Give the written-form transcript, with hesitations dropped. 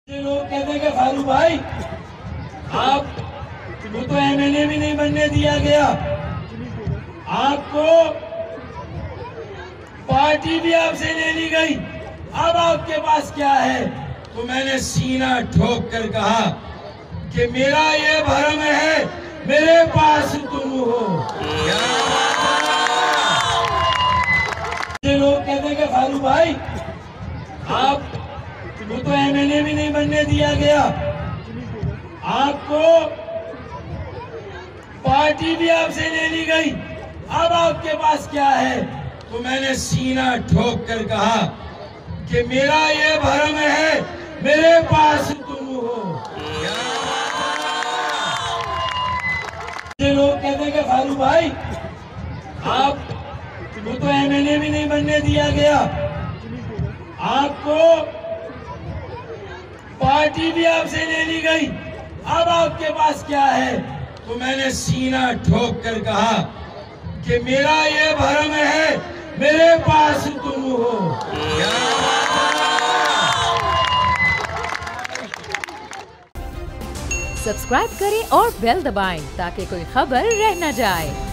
लोग कहते हैं कि फारूक भाई आपको तो एमएलए भी नहीं बनने दिया गया, आपको पार्टी भी आपसे ले ली गई, अब आपके पास क्या है? तो मैंने सीना ठोक कर कहा कि मेरा ये भरम है, मेरे पास तुम हो। लोग कहते हैं कि फारूक भाई आपको तो एमएलए भी नहीं बनने दिया गया, आपको पार्टी भी आपसे ले ली गई, अब आपके पास क्या है? तो मैंने सीना ठोक कर कहा कि मेरा ये भरम है, मेरे पास तुम हो। लोग कहते हैं कि फारूक भाई आपको तो एमएलए भी नहीं बनने दिया गया, आपको पार्टी भी आपसे ले ली गई, अब आपके पास क्या है? तो मैंने सीना ठोक कर कहा कि मेरा ये भरम है, मेरे पास तुम हो। सब्सक्राइब करें और बेल दबाएं ताकि कोई खबर रह न जाए।